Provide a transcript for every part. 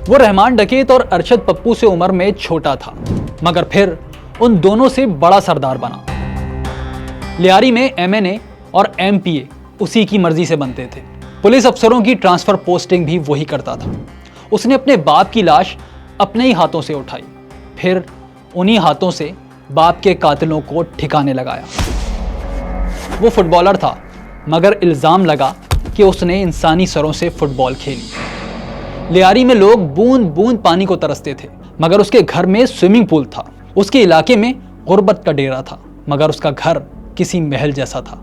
वो रहमान डकैत और अरशद पप्पू से उम्र में छोटा था, मगर फिर उन दोनों से बड़ा सरदार बना। लियारी में एमएनए और एमपीए उसी की मर्जी से बनते थे। पुलिस अफसरों की ट्रांसफर पोस्टिंग भी वही करता था। उसने अपने बाप की लाश अपने ही हाथों से उठाई, फिर उन्हीं हाथों से बाप के कातिलों को ठिकाने लगाया। वो फुटबॉलर था, मगर इल्जाम लगा कि उसने इंसानी सरों से फुटबॉल खेली। लियारी में लोग बूंद बूंद पानी को तरसते थे, मगर उसके घर में स्विमिंग पूल था। उसके इलाके में गुर्बत का डेरा था, मगर उसका घर किसी महल जैसा था।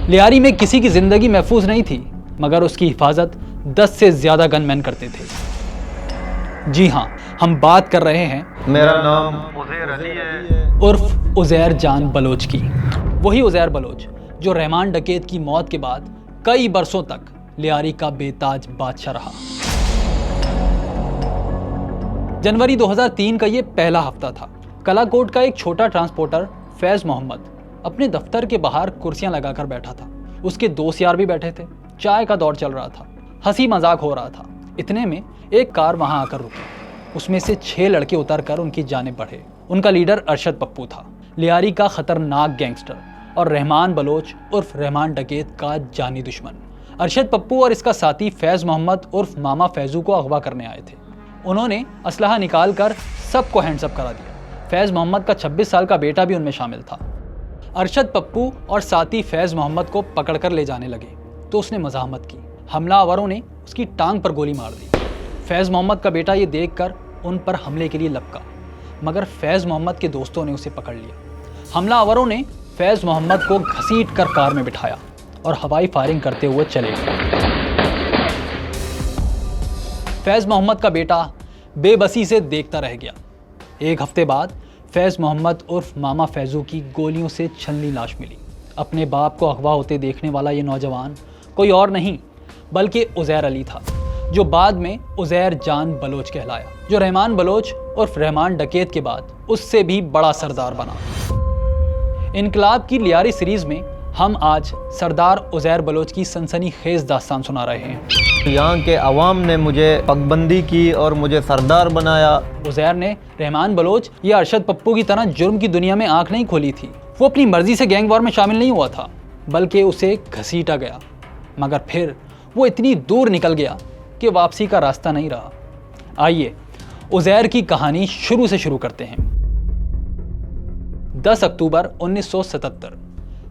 लियारी में किसी की जिंदगी महफूज नहीं थी, मगर उसकी हिफाजत 10 से ज्यादा गनमैन करते थे। जी हाँ, हम बात कर रहे हैं मेरा नाम उज़ैर अली है उर्फ उज़ैर जान बलोच की। वही उज़ैर बलोच जो रहमान डकैत की मौत के बाद कई बरसों तक लियारी का बेताज बादशाह रहा। जनवरी 2003 का ये पहला हफ्ता था। कलाकोट का एक छोटा ट्रांसपोर्टर फैज मोहम्मद अपने दफ्तर के बाहर कुर्सियां लगाकर बैठा था। उसके दोस्त यार भी बैठे थे। चाय का दौर चल रहा था, हंसी मजाक हो रहा था। इतने में एक कार वहां आकर रुकी। उसमें से 6 लड़के उतरकर उनकी जानिब बढ़े। उनका लीडर अरशद पप्पू था, लियारी का खतरनाक गैंगस्टर और रहमान बलोच उर्फ रहमान डकैत का जानी दुश्मन। अरशद पप्पू और इसका साथी फैज मोहम्मद उर्फ मामा फैजू को अगवा करने आए थे। उन्होंने असलहा निकाल कर सबको हैंड्सअप करा दिया। फैज मोहम्मद का 26 साल का बेटा भी उनमें शामिल था। अरशद पप्पू और साथी फैज मोहम्मद को पकड़कर ले जाने लगे तो उसने मज़ाहमत की। हमलावरों ने उसकी टांग पर गोली मार दी। फैज मोहम्मद का बेटा ये देखकर उन पर हमले के लिए लपका, मगर फैज मोहम्मद के दोस्तों ने उसे पकड़ लिया। हमलावरों ने फैज मोहम्मद को घसीट कर कार में बिठाया और हवाई फायरिंग करते हुए चले गए। फैज मोहम्मद का बेटा बेबसी से देखता रह गया। एक हफ्ते बाद फैज मोहम्मद उर्फ मामा फैजू की गोलियों से छलनी लाश मिली। अपने बाप को अगवा होते देखने वाला ये नौजवान कोई और नहीं बल्कि उज़ैर अली था, जो बाद में उज़ैर जान बलोच कहलाया, जो रहमान बलोच उर्फ रहमान डकैत के बाद उससे भी बड़ा सरदार बना। इनकलाब की लियारी सीरीज में हम आज सरदार उज़ैर बलोच की सनसनीखेज दास्तान सुना रहे हैं। यहाँ के अवाम ने मुझे पगबंदी की और मुझे सरदार बनाया। उज़ैर ने रहमान बलोच या अरशद पप्पू की तरह जुर्म की दुनिया में आंख नहीं खोली थी। वो अपनी मर्जी से गैंग वॉर में शामिल नहीं हुआ था, बल्कि उसे घसीटा गया, मगर फिर वो इतनी दूर निकल गया कि वापसी का रास्ता नहीं रहा। आइए उज़ैर की कहानी शुरू से शुरू करते हैं। 10 अक्टूबर 1977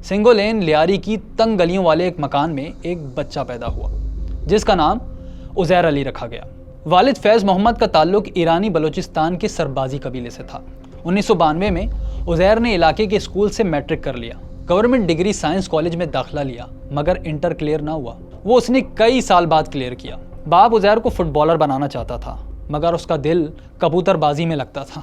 सिंगोलेन लियारी की तंग गलियों वाले एक मकान में एक बच्चा पैदा हुआ, जिसका नाम उज़ैर अली रखा गया। वालिद फैज़ मोहम्मद का ताल्लुक ईरानी बलोचिस्तान के सरबाजी कबीले से था। 1992 में उज़ैर ने इलाके के स्कूल से मैट्रिक कर लिया। गवर्नमेंट डिग्री साइंस कॉलेज में दाखिला लिया, मगर इंटर क्लियर ना हुआ। वो उसने कई साल बाद क्लियर किया। बाप उज़ैर को फुटबॉलर बनाना चाहता था, मगर उसका दिल कबूतरबाजी में लगता था।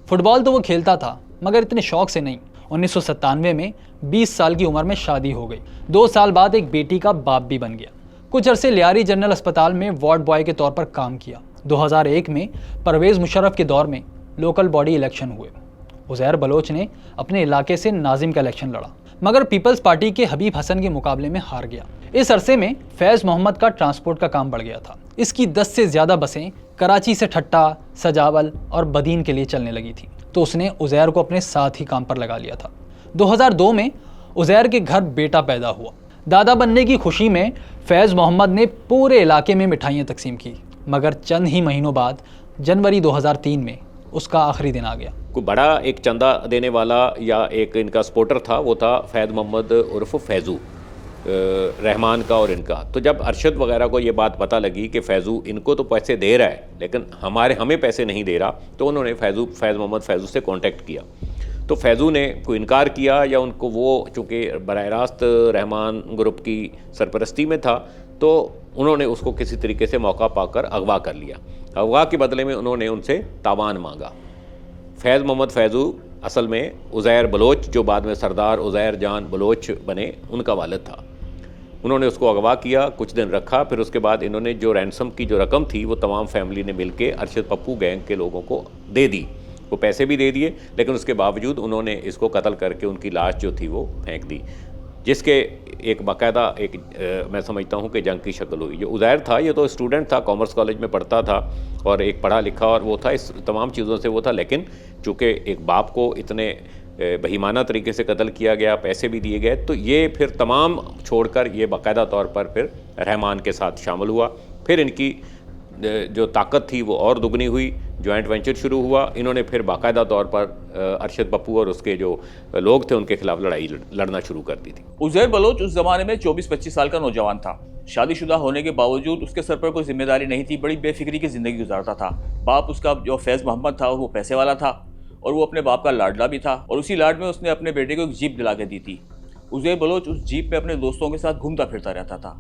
फुटबॉल तो वो खेलता था, मगर इतने शौक से नहीं। 1997 में 20 साल की उम्र में शादी हो गई। 2 साल बाद एक बेटी का बाप भी बन गया। कुछ अरसे लियारी जनरल अस्पताल में वार्ड बॉय के तौर पर काम किया। 2001 में परवेज़ मुशर्रफ के दौर में लोकल बॉडी इलेक्शन हुए। उज़ैर बलोच ने अपने इलाके से नाजिम का इलेक्शन लड़ा, मगर पीपल्स पार्टी के हबीब हसन के मुकाबले में हार गया। इस अरसे में फैज़ मोहम्मद का ट्रांसपोर्ट का काम बढ़ गया था। इसकी 10 से ज़्यादा बसें कराची से ठट्टा, सजावल और बदीन के लिए चलने लगी थी, तो उसने उज़ैर को अपने साथ ही काम पर लगा लिया था। 2002 में उज़ैर के घर बेटा पैदा हुआ। दादा बनने की खुशी में फैज़ मोहम्मद ने पूरे इलाके में मिठाइयाँ तकसीम की, मगर चंद ही महीनों बाद जनवरी 2003 में उसका आखिरी दिन आ गया। कोई बड़ा एक चंदा देने वाला या एक इनका सपोर्टर था, वो था फैज़ मोहम्मद उर्फ फैज़ू रहमान का और इनका। तो जब अरशद वगैरह को ये बात पता लगी कि फैज़ू इनको तो पैसे दे रहा है लेकिन हमें पैसे नहीं दे रहा, तो उन्होंने फैज़ मोहम्मद फैज़ू से कांटेक्ट किया। तो फैज़ू ने कोई इनकार किया, या उनको वो चूँकि बराह रास्त रहमान ग्रुप की सरपरस्ती में था, तो उन्होंने उसको किसी तरीके से मौका पाकर अगवा कर लिया। अगवा के बदले में उन्होंने उनसे तावान मांगा। फैज़ मोहम्मद फैज़ू असल में उज़ैर बलोच, जो बाद में सरदार उज़ैर जान बलोच बने, उनका वालिद था। उन्होंने उसको अगवा किया, कुछ दिन रखा, फिर उसके बाद इन्होंने जो रैंसम की जो रकम थी वो तमाम फैमिली ने मिल के अरशद पप्पू गैंग के लोगों को दे दी। वो पैसे भी दे दिए, लेकिन उसके बावजूद उन्होंने इसको कत्ल करके उनकी लाश जो थी वो फेंक दी। जिसके एक बाकायदा मैं समझता हूँ कि जंग की शक्ल हुई। जो उज़ैर था ये तो स्टूडेंट था, कॉमर्स कॉलेज में पढ़ता था और एक पढ़ा लिखा और वो था, इस तमाम चीज़ों से वो था, लेकिन चूँकि एक बाप को इतने बहीमाना तरीके से कत्ल किया गया, पैसे भी दिए गए, तो ये फिर तमाम छोड़कर ये बाकायदा तौर पर फिर रहमान के साथ शामिल हुआ। फिर इनकी जो ताकत थी वो और दुगनी हुई, जॉइंट वेंचर शुरू हुआ। इन्होंने फिर बाकायदा तौर पर अरशद पप्पू और उसके जो लोग थे उनके खिलाफ लड़ना शुरू कर दी थी। उज़ैर बलोच उस जमाने में 24-25 साल का नौजवान था। शादीशुदा होने के बावजूद उसके सर पर कोई जिम्मेदारी नहीं थी, बड़ी बेफिक्री की ज़िंदगी गुजारता था। बाप उसका जो फैज़ मोहम्मद था वो पैसे वाला था और वो अपने बाप का लाडला भी था, और उसी लाड में उसने अपने बेटे को एक जीप दिला के दी थी। उज़ैर बलोच उस जीप में अपने दोस्तों के साथ घूमता फिरता रहता था।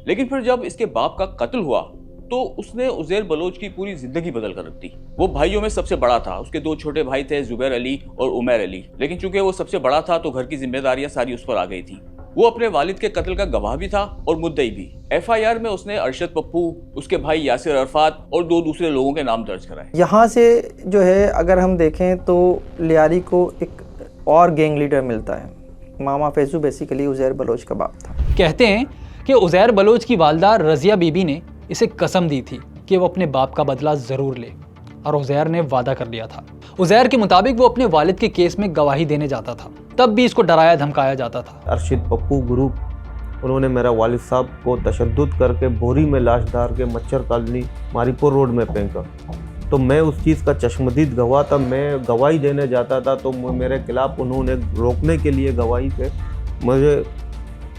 लेकिन फिर जब इसके बाप का कत्ल हुआ तो उसने उज़ैर बलोच की पूरी जिंदगी बदल कर रख दी। वो भाइयों में सबसे बड़ा था, उसके 2 छोटे भाई थे, जुबैर अली और उमैर अली, लेकिन चूंकि वो सबसे बड़ा था तो घर की जिम्मेदारियां सारी उस पर आ गई थी। वो अपने वालिद के कत्ल का गवाह भी था और मुद्दई भी। FIR में उसने अरशद पप्पू, उसके भाई यासिर अरफात और 2 दूसरे लोगों के नाम दर्ज कराए। यहाँ से जो है अगर हम देखें तो लियारी को एक और गैंग लीडर मिलता है। मामा फैजू बेसिकली उज़ैर बलोच का बाप था। कहते हैं कि उज़ैर बलोच की वालदा रज़िया बीबी ने इसे कसम दी थी कि वो अपने बाप का बदला ज़रूर ले, और उज़ैर ने वादा कर लिया था। उज़ैर के मुताबिक वो अपने वालिद के केस में गवाही देने जाता था, तब भी इसको डराया धमकाया जाता था। अरशद पप्पू ग्रुप उन्होंने मेरा वालिद साहब को तशद्दुद करके बोरी में लाश डाल के मच्छर कॉलोनी मारीपुर रोड में फेंका। तो मैं उस चीज़ का चश्मदीद गवाह था। मैं गवाही देने जाता था तो मेरे खिलाफ उन्होंने रोकने के लिए गवाही से मुझे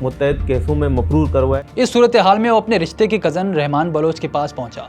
मुतहद केसों में मफरूर करवाए। इस सूरत हाल में वो अपने रिश्ते के कज़न रहमान बलोच के पास पहुंचा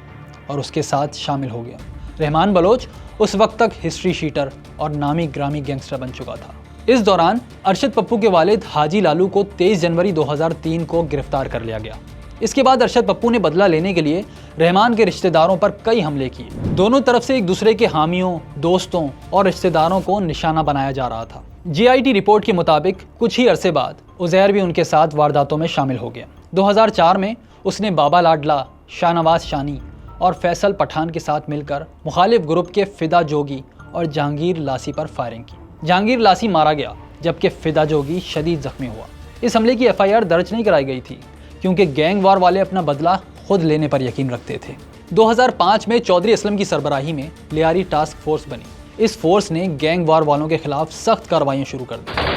और उसके साथ शामिल हो गया। रहमान बलोच उस वक्त तक हिस्ट्री शीटर और नामी ग्रामी गैंगस्टर बन चुका था। इस दौरान अरशद पप्पू के वालिद हाजी लालू को 23 जनवरी 2003 को गिरफ्तार कर लिया गया। इसके बाद अरशद पप्पू ने बदला लेने के लिए रहमान के रिश्तेदारों पर कई हमले किए। दोनों तरफ से एक दूसरे के हामियों, दोस्तों और रिश्तेदारों को निशाना बनाया जा रहा था। GIT रिपोर्ट के मुताबिक कुछ ही अरसे बाद उज़ैर भी उनके साथ वारदातों में शामिल हो गया। 2004 में उसने बाबा लाडला, शाहनवाज शानी और फैसल पठान के साथ मिलकर मुखालिफ ग्रुप के फिदा जोगी और जहांगीर लासी पर फायरिंग की। जहांगीर लासी मारा गया जबकि फिदा जोगी शदीद जख्मी हुआ। इस हमले की FIR दर्ज नहीं कराई गई थी क्योंकि गैंग वार वाले अपना बदला खुद लेने पर यकीन रखते थे। 2005 में चौधरी असलम की सरबराही में लियारी टास्क फोर्स बनी। इस फोर्स ने गैंग वार वालों के खिलाफ सख्त कार्रवाइयां शुरू कर दी।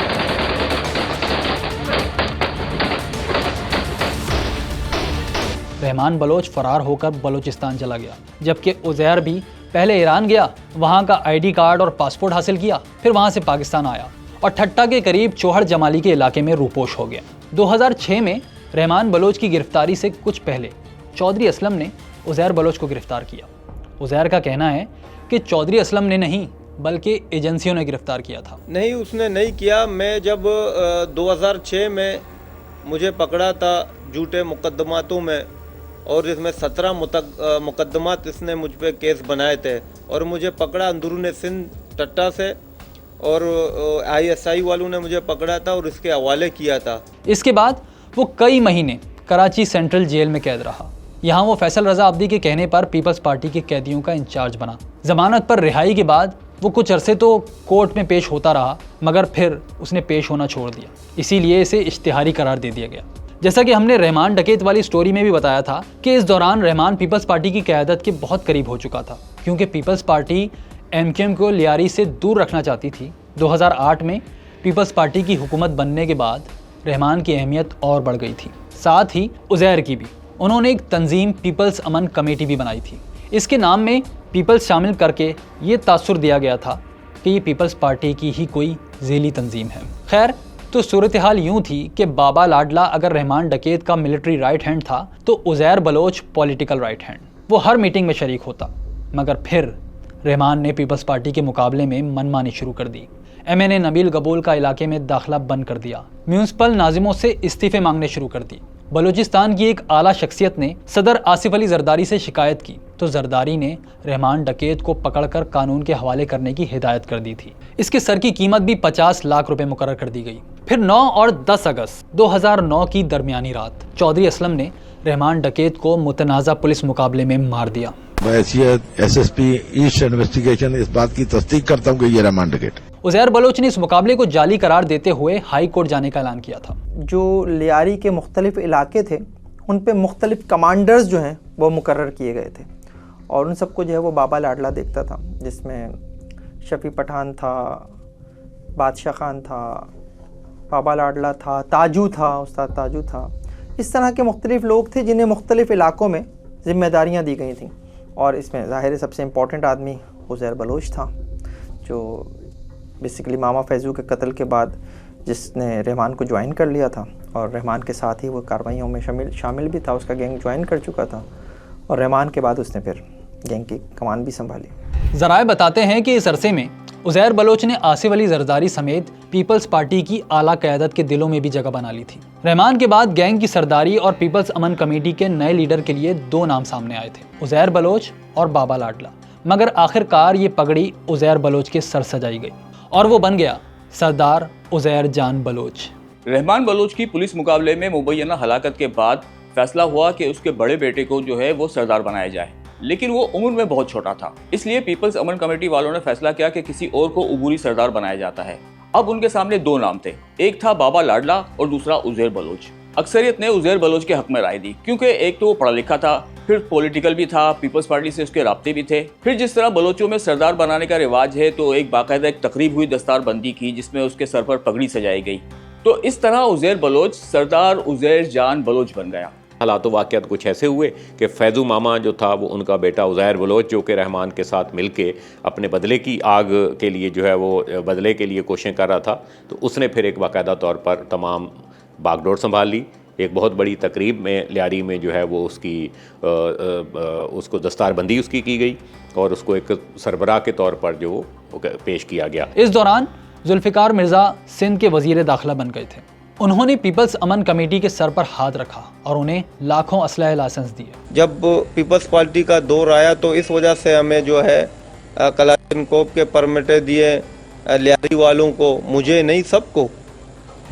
रहमान बलोच फरार होकर बलूचिस्तान चला गया, जबकि उज़ैर भी पहले ईरान गया, वहां का ID कार्ड और पासपोर्ट हासिल किया, फिर वहां से पाकिस्तान आया और ठट्टा के करीब चौहड़ जमाली के इलाके में रूपोश हो गया। 2006 में रहमान बलोच की गिरफ्तारी से कुछ पहले चौधरी असलम ने उज़ैर बलोच को गिरफ्तार किया। उज़ैर का कहना है कि चौधरी असलम ने नहीं बल्कि एजेंसियों ने गिरफ्तार किया था। नहीं, उसने नहीं किया। मैं जब 2006 में मुझे पकड़ा था झूठे मुकदमातों में, और इसमें 17 मुकदमात इसने मुझ पे केस बनाए थे, और मुझे पकड़ा अंदरून सिंध टट्टा से, और ISI वालों ने मुझे पकड़ा था और इसके हवाले किया था। इसके बाद वो कई महीने कराची सेंट्रल जेल में कैद रहा। यहाँ वो फैसल रजा अब्दी के कहने पर पीपल्स पार्टी के कैदियों का इंचार्ज बना। जमानत पर रिहाई के बाद वो कुछ अरसे तो कोर्ट में पेश होता रहा, मगर फिर उसने पेश होना छोड़ दिया। इसीलिए इसे इश्तिहारी करार दे दिया गया। जैसा कि हमने रहमान डकैत वाली स्टोरी में भी बताया था कि इस दौरान रहमान पीपल्स पार्टी की क़यादत के बहुत करीब हो चुका था, क्योंकि पीपल्स पार्टी MQM को लियारी से दूर रखना चाहती थी। 2008 में पीपल्स पार्टी की हुकूमत बनने के बाद रहमान की अहमियत और बढ़ गई थी, साथ ही उज़ैर की भी। उन्होंने एक तंजीम पीपल्स अमन कमेटी भी बनाई थी। इसके नाम में पीपल्स शामिल करके ये तासुर दिया गया था कि ये पीपल्स पार्टी की ही कोई ज़ेली तंजीम है। खैर, तो सूरत हाल यूँ थी कि बाबा लाडला अगर रहमान डकैत का मिलिट्री राइट हैंड था तो Uzair Baloch political right hand. वो हर मीटिंग में शरीक होता, मगर फिर रहमान ने पीपल्स पार्टी के मुकाबले में मनमानी शुरू कर दी। MNA नबील गबूल का इलाके में दाखिला बंद कर दिया। म्यूनसिपल नाजिमों से इस्तीफ़े मांगने शुरू कर दी। बलूचिस्तान की एक आला शख्सियत ने सदर आसिफ अली जरदारी से शिकायत की तो जरदारी ने रहमान डकैत को पकड़कर कानून के हवाले करने की हिदायत कर दी थी। इसके सर की कीमत भी 50 लाख रुपए मुकर्रर कर दी गई। फिर 9 और 10 अगस्त 2009 की दरमियानी रात चौधरी असलम ने रहमान डकैत को मुतनाज़ा पुलिस मुकाबले में मार दिया। मैं SSP ईस्ट इन्वेस्टिगेशन इस बात की तस्दीक करता हूँ कि ये रहमान डकैत। उज़ैर बलोच ने इस मुकाबले को जाली करार देते हुए हाई कोर्ट जाने का ऐलान किया था। जो लियारी के मुख्तलिफ इलाके थे उन पे मुख्तलिफ कमांडर्स जो हैं वो मुकर्रर किए गए थे और उन सबको जो है वो बाबा लाडला देखता था, जिसमें शफ़ी पठान था, बादशाह खान था, बाबा लाडला था, ताजू था, उस्ताद ताजू था। इस तरह के मुख्तलिफ लोग थे जिन्हें मुख्तलिफ इलाकों में ज़िम्मेदारियाँ दी गई थीं और इसमें ज़ाहिर सबसे इम्पोर्टेंट आदमी उज़ैर बलोच था, जो बेसिकली मामा फैज़ू के कत्ल के बाद जिसने रहमान को ज्वाइन कर लिया था और रहमान के साथ ही वो कार्रवाइयों में शामिल भी था, उसका गैंग ज्वाइन कर चुका था और रहमान के बाद उसने फिर गैंग की कमान भी संभाली। ज़राए बताते हैं कि इस अरसे में उज़ैर बलोच ने आसिफ अली जरदारी समेत पीपल्स पार्टी की आला क़यादत के दिलों में भी जगह बना ली थी। रहमान के बाद गैंग की सरदारी और पीपल्स अमन कमेटी के नए लीडर के लिए दो नाम सामने आए थे, उज़ैर बलोच और बाबा लाडला। मगर आखिरकार ये पगड़ी उज़ैर बलोच के सर सजाई गई और वो बन गया सरदार उज़ैर जान बलोच। रहमान बलोच की पुलिस मुकाबले में मुबैना हलाकत के बाद फैसला हुआ कि उसके बड़े बेटे को जो है वो सरदार बनाया जाए, लेकिन वो उम्र में बहुत छोटा था, इसलिए पीपल्स अमन कमेटी वालों ने फैसला किया कि किसी और को उबूरी सरदार बनाया जाता है। अब उनके सामने दो नाम थे, एक था बाबा लाडला और दूसरा उज़ैर बलोच। अक्सरियत ने उज़ैर बलोच के हक में राय दी, क्योंकि एक तो वो पढ़ा लिखा था, फिर पॉलिटिकल भी था, पीपल्स पार्टी से उसके राब्ते भी थे। फिर जिस तरह बलोचों में सरदार बनाने का रिवाज है, तो एक बाकायदा एक तकरीब हुई, दस्तार बंदी की, जिसमें उसके सर पर पगड़ी सजाई गई। तो इस तरह उज़ैर बलोच सरदार उज़ैर जान बलोच बन गया। हालात वाक़यात कुछ ऐसे हुए कि फैज़ू मामा जो था वो उनका बेटा उज़ैर बलोच, जो कि रहमान के साथ मिलके अपने बदले की आग के लिए जो है वो बदले के लिए कोशिशें कर रहा था, तो उसने फिर एक बाकायदा तौर पर तमाम बागडोर संभाल ली। एक बहुत बड़ी तकरीब में लियारी में जो है वो उसको दस्तारबंदी उसकी की गई और उसको एक सरबराह के तौर पर जो पेश किया गया। इस दौरान जुल्फ़िकार मिर्ज़ा सिंध के वज़ीर दाखिला बन गए थे। उन्होंने पीपल्स अमन कमेटी के सर पर हाथ रखा और उन्हें लाखों असलहे लाइसेंस दिए। जब पीपल्स पार्टी का दौर आया तो इस वजह से हमें जो है कलाशनकोव के परमिटें दिए लियारी वालों को, मुझे नहीं सबको,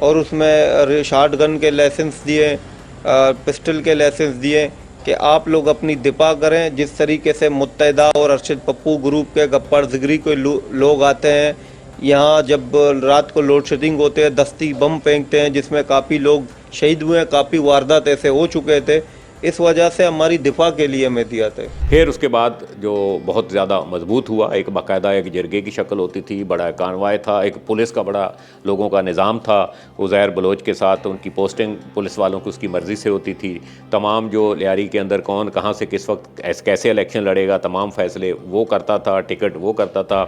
और उसमें शॉट गन के लाइसेंस दिए, पिस्टल के लाइसेंस दिए कि आप लोग अपनी दिफा करें। जिस तरीके से मुत्तहिदा और अरशद पप्पू ग्रुप के गप्पर जिगरी के लोग आते हैं यहाँ, जब रात को लोड शेडिंग होते हैं, दस्ती बम फेंकते हैं, जिसमें काफ़ी लोग शहीद हुए हैं, काफ़ी वारदात ऐसे हो चुके थे, इस वजह से हमारी दिफा के लिए हमें दिया था। फिर उसके बाद जो बहुत ज़्यादा मजबूत हुआ, एक बाकायदा एक जरगे की शक्ल होती थी, बड़ा कानवाय था, एक पुलिस का बड़ा लोगों का निज़ाम था। उज़ैर बलोच के साथ उनकी पोस्टिंग पुलिस वालों की उसकी मर्ज़ी से होती थी। तमाम जो लियारी के अंदर कौन कहाँ से किस वक्त कैसे इलेक्शन लड़ेगा, तमाम फ़ैसले वो करता था, टिकट वो करता था।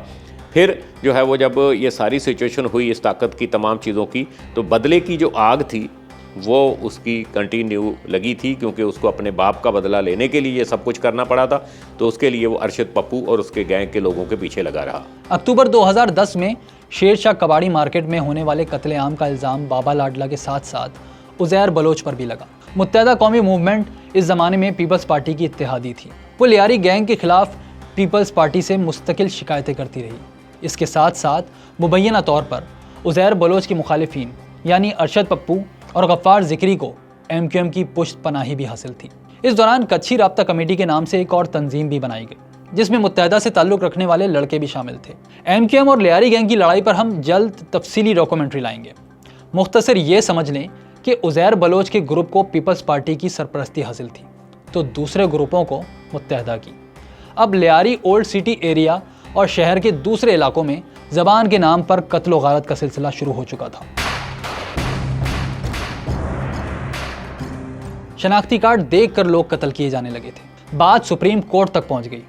फिर जो है वो जब ये सारी सिचुएशन हुई इस ताकत की तमाम चीज़ों की, तो बदले की जो आग थी वो उसकी कंटिन्यू लगी थी, क्योंकि उसको अपने बाप का बदला लेने के लिए ये सब कुछ करना पड़ा था। तो उसके लिए वो अरशद पप्पू और उसके गैंग के लोगों के पीछे लगा रहा। अक्टूबर 2010 में शेर शाह कबाड़ी मार्केट में होने वाले कत्लेआम का इल्ज़ाम बाबा लाडला के साथ साथ उज़ैर बलोच पर भी लगा। मुत्तहिदा कौमी मूवमेंट इस ज़माने में पीपल्स पार्टी की इत्तेहादी थी। वो लियारी गैंग के खिलाफ पीपल्स पार्टी से मुस्तकिल शिकायतें करती रही। इसके साथ साथ मुबैना तौर पर उज़ैर बलोच के मुखालिफिन यानी अरशद पप्पू और गफ्फार जिक्री को MQM की पुश्त पनाही भी हासिल थी। इस दौरान कच्छी राब्ता कमेटी के नाम से एक और तंजीम भी बनाई गई, जिसमें मुत्तहिदा से ताल्लुक़ रखने वाले लड़के भी शामिल थे। MQM और लियारी गैंग की लड़ाई पर हम जल्द तफसीली डॉक्यूमेंट्री लाएंगे। मुख्तसर ये समझ लें कि उज़ैर बलोच के ग्रुप को पीपल्स पार्टी की सरपरस्ती हासिल थी, तो दूसरे ग्रुपों को मुत्तहिदा की। अब लियारी ओल्ड सिटी एरिया और शहर के दूसरे इलाकों में ज़बान के नाम पर कत्ल व गारत का सिलसिला शुरू हो चुका था। शनाख्ती कार्ड देखकर लोग कत्ल किए जाने लगे थे। बात सुप्रीम कोर्ट तक पहुंच गई,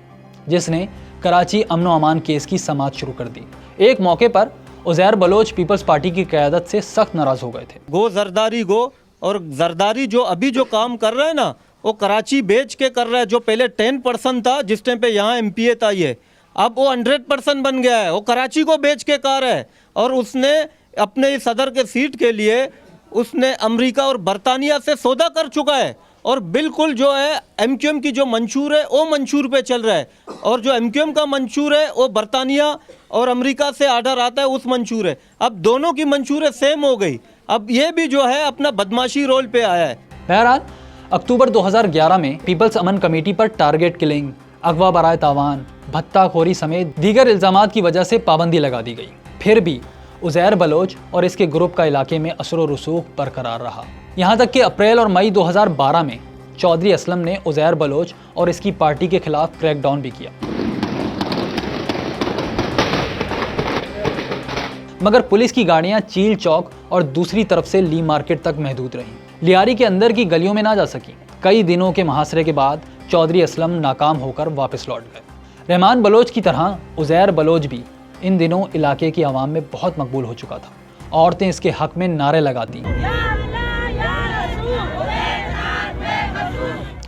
जिसने कराची अमन व अमान केस की समाअत शुरू कर दी। एक मौके पर उज़ैर बलोच पीपल्स पार्टी की क़यादत से सख्त नाराज हो गए थे। गो जरदारी गो, और जरदारी जो अभी जो काम कर रहा है ना, वो कराची बेच के कर रहा है। जो पहले 10% था, जिस टाइम पे यहाँ MPA था ये, अब वो 100% बन गया है। वो कराची को बेच के कर रहा है और उसने अपने सदर के सीट के लिए उसने अमेरिका और बरतानिया से सौदा कर चुका है और बिल्कुल जो है MQM की जो मंशूर है वो मंशूर पे चल रहा है, और जो MQM का मंशूर है वो बरतानिया और अमेरिका से आर्डर आता है उस मंशूर है। अब दोनों की मंशूरें सेम हो गई। अब ये भी जो है अपना बदमाशी रोल पे आया है। बहरहाल अक्टूबर 2011 में पीपल्स अमन कमेटी पर टारगेट किलिंग, अगवा बराए तावान, भत्ताखोरी समेत दीगर इल्ज़ामात की वजह से पाबंदी लगा दी गई। फिर भी उज़ैर बलोच और इसके ग्रुप का इलाके में असर व रसूख बरकरार रहा। यहाँ तक कि अप्रैल और मई 2012 में चौधरी असलम ने उज़ैर बलोच और इसकी पार्टी के खिलाफ क्रैकडाउन भी किया, मगर पुलिस की गाड़ियां चील चौक और दूसरी तरफ से ली मार्केट तक महदूद रहीं। लियारी के अंदर की गलियों में ना जा सकी। कई दिनों के मुहासरे के बाद चौधरी असलम नाकाम होकर वापस लौट गए। रहमान बलोच की तरह उज़ैर बलोच भी इन दिनों इलाके की आवाम में बहुत मकबूल हो चुका था। औरतें इसके हक में नारे लगाती।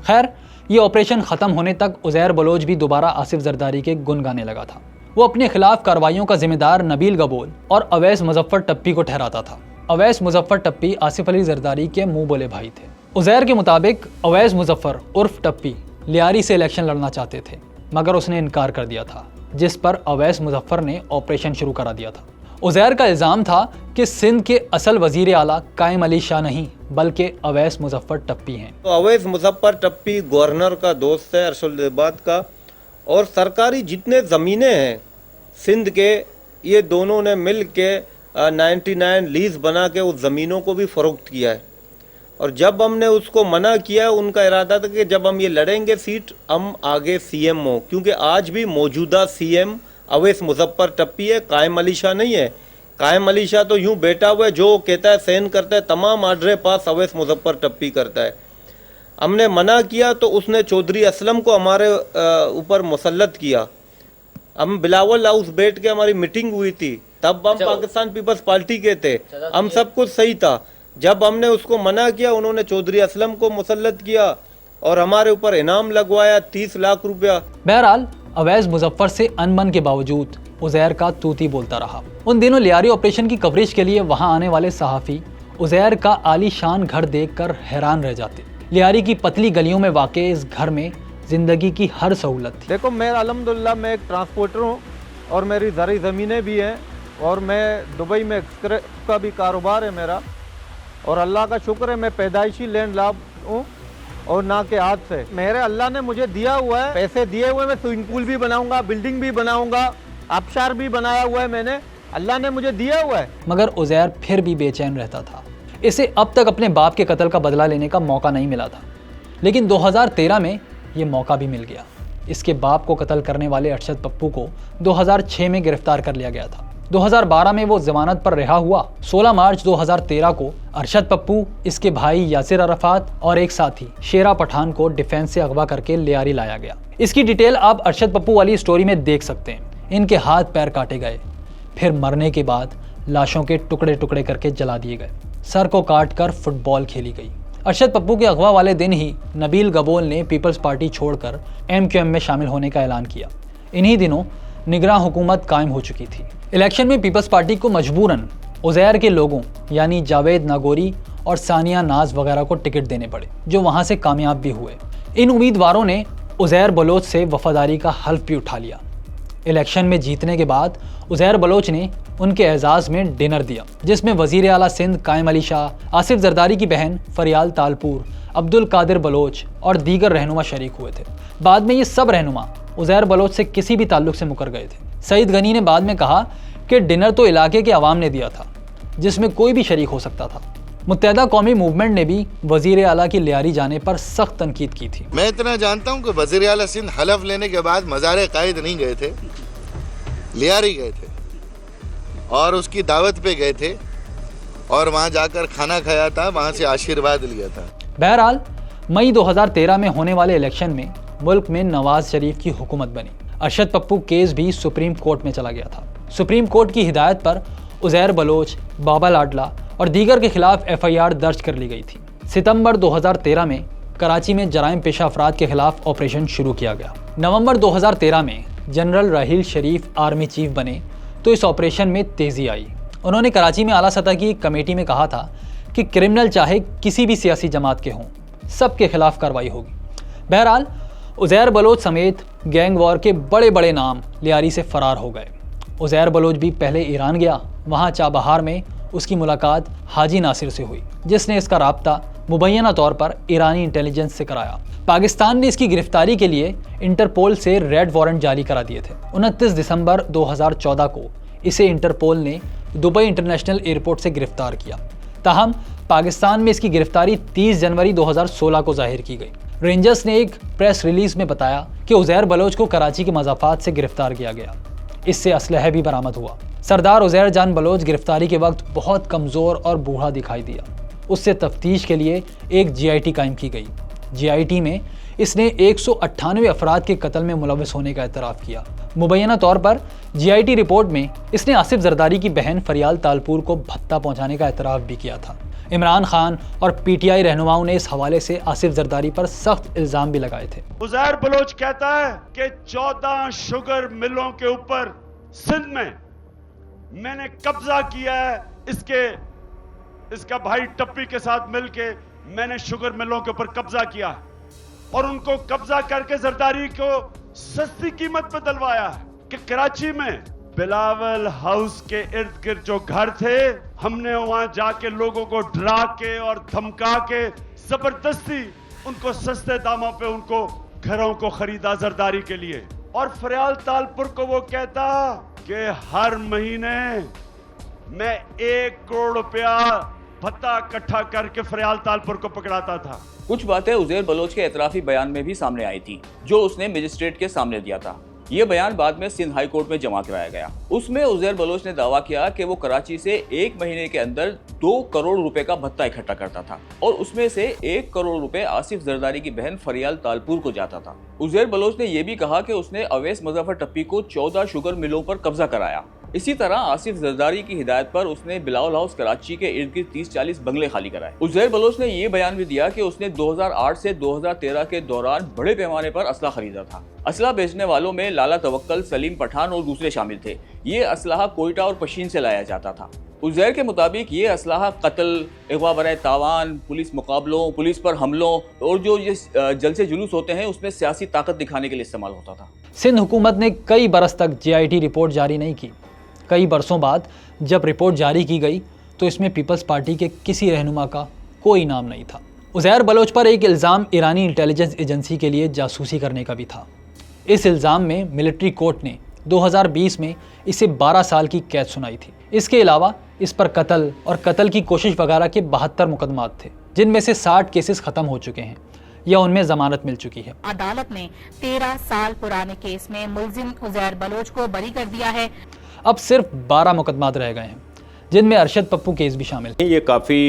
खैर, ये ऑपरेशन ख़त्म होने तक उज़ैर बलोच भी दोबारा आसिफ जरदारी के गुन गाने लगा था। वो अपने खिलाफ कार्रवाइयों का जिम्मेदार नबील गबोल और अवैस मुजफ्फर टप्पी को ठहराता था। अवैस मुजफ्फर टप्पी आसिफ अली जरदारी के मुंह बोले भाई थे। उज़ैर के मुताबिक अवैस मुजफ्फर उर्फ टप्पी लियारी से इलेक्शन लड़ना चाहते थे, मगर उसने इनकार कर दिया था, जिस पर अवैस मुजफ्फर ने ऑपरेशन शुरू करा दिया था। उज़ैर का इल्ज़ाम था कि सिंध के असल वज़ीर आला कायम अली शाह नहीं बल्कि अवैस मुजफ्फर टप्पी हैं। तो अवैस मुजफ्फर टप्पी गवर्नर का दोस्त है अरशदाबाद का, और सरकारी जितने ज़मीनें हैं सिंध के, ये दोनों ने मिल के 99 लीज बना के उस ज़मीनों को भी फ़रोख्त किया है। और जब हमने उसको मना किया, उनका इरादा था कि जब हम ये लड़ेंगे सीट हम आगे सीएम हो, क्योंकि आज भी मौजूदा सीएम अवैस मुजफ्फर टप्पी है, कायम अली शाह नहीं है। कायम अली शाह तो यूँ बैठा हुआ है, जो कहता है सहन करता है, तमाम आर्डर पास अवैस मुजफ्फर टप्पी करता है। हमने मना किया तो उसने चौधरी असलम को हमारे ऊपर मुसल्लत किया। हम बिलावल हाउस बैठ के हमारी मीटिंग हुई थी, तब हम पाकिस्तान पीपल्स पार्टी के थे, हम सब कुछ सही था। जब हमने उसको मना किया, उन्होंने चौधरी असलम को मुसल्लत किया और हमारे ऊपर इनाम लगवाया 30 लाख रुपया। बहरहाल अवैस मुजफ्फर से अनबन के बावजूद उज़ैर का तूती बोलता रहा। उन दिनों लियारी ऑपरेशन की कवरेज के लिए वहां आने वाले सहाफ़ी उज़ैर का आलीशान घर देखकर हैरान रह जाते। लियारी की पतली गलियों में वाक़े इस घर में ज़िंदगी की हर सहूलत थी। देखो, मैं अल्हम्दुलिल्लाह मैं एक ट्रांसपोर्टर हूँ और मेरी ज़रूरी ज़मीनें भी हैं, और मैं दुबई में एक्सप्रेस का भी कारोबार है मेरा, और अल्लाह का शुक्र है मैं पैदाइशी लैंड लाभ हूँ और ना के हाथ से। मेरे अल्लाह ने मुझे दिया हुआ है, पैसे दिए हुए, मैं स्विमिंग पूल भी बनाऊंगा, बिल्डिंग भी बनाऊंगा, आबशार भी बनाया हुआ है मैंने, अल्लाह ने मुझे दिया हुआ है। मगर उज़ैर फिर भी बेचैन रहता था। इसे अब तक अपने बाप के कत्ल का बदला लेने का मौका नहीं मिला था, लेकिन 2013 में ये मौका भी मिल गया। इसके बाप को कत्ल करने वाले अरशद पप्पू को 2006 में गिरफ्तार कर लिया गया था। 2012 में वो जमानत पर रिहा हुआ। 16 मार्च 2013 को अरशद पप्पू, इसके भाई यासिर अरफात और एक साथी शेरा पठान को डिफेंस से अगवा करके लियारी लाया गया। इसकी डिटेल आप अरशद पप्पू वाली स्टोरी में देख सकते हैं। इनके हाथ पैर काटे गए, फिर मरने के बाद लाशों के टुकड़े टुकड़े करके जला दिए गए, सर को काट कर फुटबॉल खेली गई। अरशद पप्पू के अगवा वाले दिन ही नबील गबोल ने पीपल्स पार्टी छोड़कर MQM में शामिल होने का ऐलान किया। इन्हीं दिनों निगरान हुकूमत कायम हो चुकी थी। इलेक्शन में पीपल्स पार्टी को मजबूरन उज़ैर के लोगों यानी जावेद नागोरी और सानिया नाज वगैरह को टिकट देने पड़े, जो वहां से कामयाब भी हुए। इन उम्मीदवारों ने उज़ैर बलोच से वफादारी का हल्फ भी उठा लिया। इलेक्शन में जीतने के बाद उज़ैर बलोच ने उनके एजाज़ में डिनर दिया, जिसमें वज़ीर आला सिंध कायम अली शाह, आसिफ जरदारी की बहन फरियाल तालपुर, अब्दुल कादिर बलोच और दीगर रहनुमा शरीक हुए थे। बाद में ये सब रहनुमा उज़ैर बलोच से किसी भी ताल्लुक से मुकर गए थे। सईद गनी ने बाद में कहा कि डिनर तो इलाके के अवाम ने दिया था, जिसमें कोई भी शरीक हो सकता था। मुत्तहदा कौमी मूवमेंट ने भी वज़ीर आला की लियारी जाने पर सख्त तनकीद की थी। मैं इतना जानता हूँ कि वज़ीर आला सिंध हलफ लेने के बाद मज़ार कायद नहीं गए थे, लियारी गए थे और उसकी दावत पे गए थे और वहाँ जाकर खाना खाया था, वहाँ से आशीर्वाद लिया था। बहरहाल मई 2013 में होने वाले इलेक्शन में मुल्क में नवाज शरीफ की हुकूमत बनी। अरशद पप्पू केस भी सुप्रीम कोर्ट में चला गया था। सुप्रीम कोर्ट की हिदायत पर उज़ैर बलोच, बाबा लाडला और दीगर के खिलाफ FIR दर्ज कर ली गई थी। सितंबर 2013 में कराची में जराइम पेशा अफराद के खिलाफ ऑपरेशन शुरू किया गया। नवंबर 2013 में जनरल राहील शरीफ आर्मी चीफ बने तो इस ऑपरेशन में तेज़ी आई। उन्होंने कराची में आला सतह की कमेटी में कहा था कि क्रिमिनल चाहे किसी भी सियासी जमात के हों, सबके खिलाफ कार्रवाई होगी। बहरहाल उज़ैर बलोच समेत गैंग वॉर के बड़े बड़े नाम लियारी से फ़रार हो गए। उज़ैर बलोच भी पहले ईरान गया। वहाँ चाबहार में उसकी मुलाकात हाजी नासिर से हुई, जिसने इसका राब्ता मुबैना तौर पर ईरानी इंटेलिजेंस से कराया। पाकिस्तान ने इसकी गिरफ्तारी के लिए इंटरपोल से रेड वारंट जारी करा दिए थे। 29 दिसंबर 2014 को इसे इंटरपोल ने दुबई इंटरनेशनल एयरपोर्ट से गिरफ्तार किया। ताहम पाकिस्तान में इसकी गिरफ्तारी 30 जनवरी 2016 को जाहिर की गई। रेंजर्स ने एक प्रेस रिलीज में बताया कि उज़ैर बलोच को कराची के मज़ाफ़ात से गिरफ्तार किया गया। इससे असलहा भी बरामद हुआ। सरदार उज़ैर जान बलोच गिरफ्तारी के वक्त बहुत कमज़ोर और बूढ़ा दिखाई दिया। उससे तफ्तीश के लिए एक GIT कायम की गई। GIT में इसने 198 अफराद के कत्ल में मुलविस होने का एतराफ़ किया। मुबैना तौर पर GIT रिपोर्ट में इसने आसिफ जरदारी की बहन फरियाल तालपुर को भत्ता पहुंचाने का एतराफ़ भी किया था। इमरान खान और PTI रहनुमाओं ने इस हवाले से आसिफ जरदारी पर सख्त इल्ज़ाम भी लगाए थे। उज़ैर बलोच कहता है कि 14 शुगर मिलों के ऊपर सिंध में मैंने कब्जा किया है। इसका भाई टप्पी के साथ मिलके मैंने शुगर मिलों के ऊपर कब्जा किया और उनको कब्जा करके जरदारी को सस्ती कीमत पे दिलवाया कि कराची में बिलावल हाउस के इर्द गिर्द जो घर थे, हमने वहां जाके लोगों को डरा के और धमका के जबरदस्ती उनको सस्ते दामों पे उनको घरों को खरीदा जरदारी के लिए। और फरियाल तालपुर को वो कहता कि हर महीने मैं 1 करोड़ रुपया भत्ता इकट्ठा करके फरियाल तालपुर को पकड़ाता था। कुछ बातें उज़ैर बलोच के एतराफ़ी बयान में भी सामने आई थी जो उसने मजिस्ट्रेट के सामने दिया था। ये बयान बाद में सिंध हाई कोर्ट में जमा कराया गया। उसमें उज़ैर बलोच ने दावा किया कि वो कराची से 1 महीने के अंदर 2 करोड़ रुपए का भत्ता इकट्ठा करता था और उसमें से 1 करोड़ रुपए आसिफ जरदारी की बहन फरियाल तालपुर को जाता था। उज़ैर बलोच ने यह भी कहा कि उसने अवैस मुज़फ़्फ़र टप्पी को 14 शुगर मिलों पर कब्जा कराया। इसी तरह आसिफ जरदारी की हिदायत पर उसने बिलावल हाउस कराची के इर्द गिर्द 30-40 बंगले खाली कराए। उज़ैर बलोच ने यह बयान भी दिया कि उसने 2008 से 2013 के दौरान बड़े पैमाने पर असला खरीदा था। असला बेचने वालों में लाला तवक्कल, सलीम पठान और दूसरे शामिल थे। ये असलाह कोयटा और पशीन से लाया जाता था। उज़ैर के मुताबिक ये असलाह कत्ल, अगवा बराए तावान, पुलिस मुकाबलों, पुलिस पर हमलों और जो ये जलसे जुलूस होते हैं उसमें सियासी ताकत दिखाने के लिए इस्तेमाल होता था। सिंध हुकूमत ने कई बरस तक GIT रिपोर्ट जारी नहीं की। कई बरसों बाद जब रिपोर्ट जारी की गई तो इसमें पीपल्स पार्टी के किसी रहनुमा का कोई नाम नहीं था। उज़ैर बलोच पर एक इल्ज़ाम ईरानी इंटेलिजेंस एजेंसी के लिए जासूसी करने का भी था। इस इल्ज़ाम में मिलिट्री कोर्ट ने 2020 में इसे 12 साल की कैद सुनाई थी। इसके अलावा इस पर कत्ल और कत्ल की कोशिश वगैरह के 72 मुकदमात थे, जिनमें से 60 केसेस ख़त्म हो चुके हैं या उनमें जमानत मिल चुकी है। अदालत ने 13 साल पुराने केस में मुलजिम उज़ैर बलोच को बरी कर दिया है। अब सिर्फ 12 मुकदमात रह गए हैं, जिनमें अरशद पप्पू केस भी शामिल है। ये काफ़ी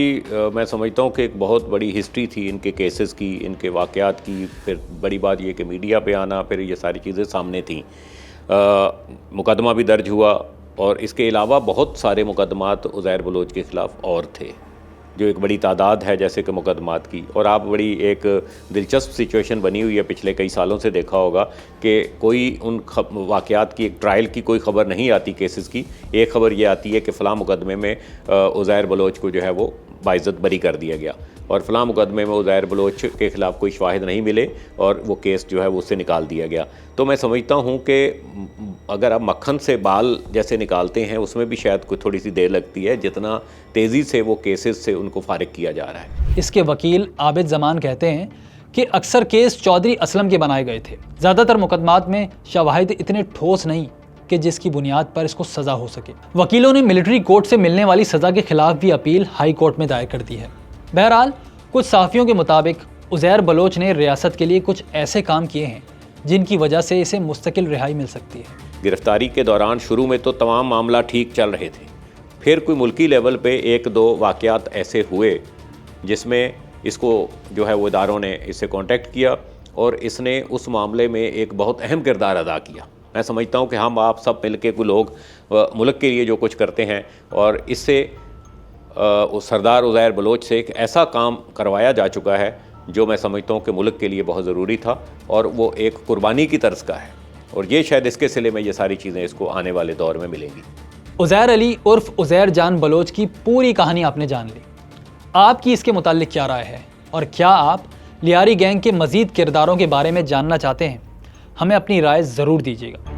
मैं समझता हूँ कि एक बहुत बड़ी हिस्ट्री थी इनके केसेस की, इनके वाक़यात की। फिर बड़ी बात ये कि मीडिया पे आना, फिर ये सारी चीज़ें सामने थीं। मुकदमा भी दर्ज हुआ और इसके अलावा बहुत सारे मुकदमात उज़ैर बलोच के ख़िलाफ़ और थे, जो एक बड़ी तादाद है जैसे कि मुकदमात की। और आप बड़ी एक दिलचस्प सिचुएशन बनी हुई है पिछले कई सालों से देखा होगा कि कोई उन वाक़यात की, एक ट्रायल की कोई ख़बर नहीं आती केसेस की। एक ख़बर ये आती है कि फ़लाँ मुकदमे में उज़ैर बलोच को जो है वो बाइज़्ज़त बरी कर दिया गया और फ़लाँ मुकदमे में उज़ैर बलोच के ख़िलाफ़ कोई शवाहिद नहीं मिले और वो केस जो है वो उससे निकाल दिया गया। तो मैं समझता हूँ कि अगर आप मक्खन से बाल जैसे निकालते हैं उसमें भी शायद कोई थोड़ी सी देर लगती है, जितना तेज़ी से वो केसेस से उनको फारिग किया जा रहा है। इसके वकील आबिद जमान कहते हैं कि अक्सर केस चौधरी असलम के बनाए गए थे। ज़्यादातर मुकदमात में शवाहिद इतने ठोस नहीं कि जिसकी बुनियाद पर इसको सज़ा हो सके। वकीलों ने मिलिट्री कोर्ट से मिलने वाली सज़ा के खिलाफ भी अपील हाई कोर्ट में दायर कर दी है। बहरहाल कुछ सहाफ़ियों के मुताबिक उज़ैर बलोच ने रियासत के लिए कुछ ऐसे काम किए हैं जिनकी वजह से इसे मुस्तकिल रिहाई मिल सकती है। गिरफ्तारी के दौरान शुरू में तो तमाम मामला ठीक चल रहे थे, फिर कोई मुल्की लेवल पे 1-2 वाक़यात ऐसे हुए जिसमें इसको जो है वो इदारों ने इससे कांटेक्ट किया और इसने उस मामले में एक बहुत अहम किरदार अदा किया। मैं समझता हूँ कि हम आप सब मिल के कोई लोग मुल्क के लिए जो कुछ करते हैं और इससे उस सरदार उज़ैर बलोच से एक ऐसा काम करवाया जा चुका है जो मैं समझता हूँ कि मुल्क के लिए बहुत ज़रूरी था और वो एक कुर्बानी की तर्ज का है और ये शायद इसके सिले में ये सारी चीज़ें इसको आने वाले दौर में मिलेंगी। उज़ैर अली उर्फ उज़ैर जान बलोच की पूरी कहानी आपने जान ली। आपकी इसके मुताल्लिक क्या राय है और क्या आप लियारी गैंग के मज़ीद किरदारों के बारे में जानना चाहते हैं? हमें अपनी राय ज़रूर दीजिएगा।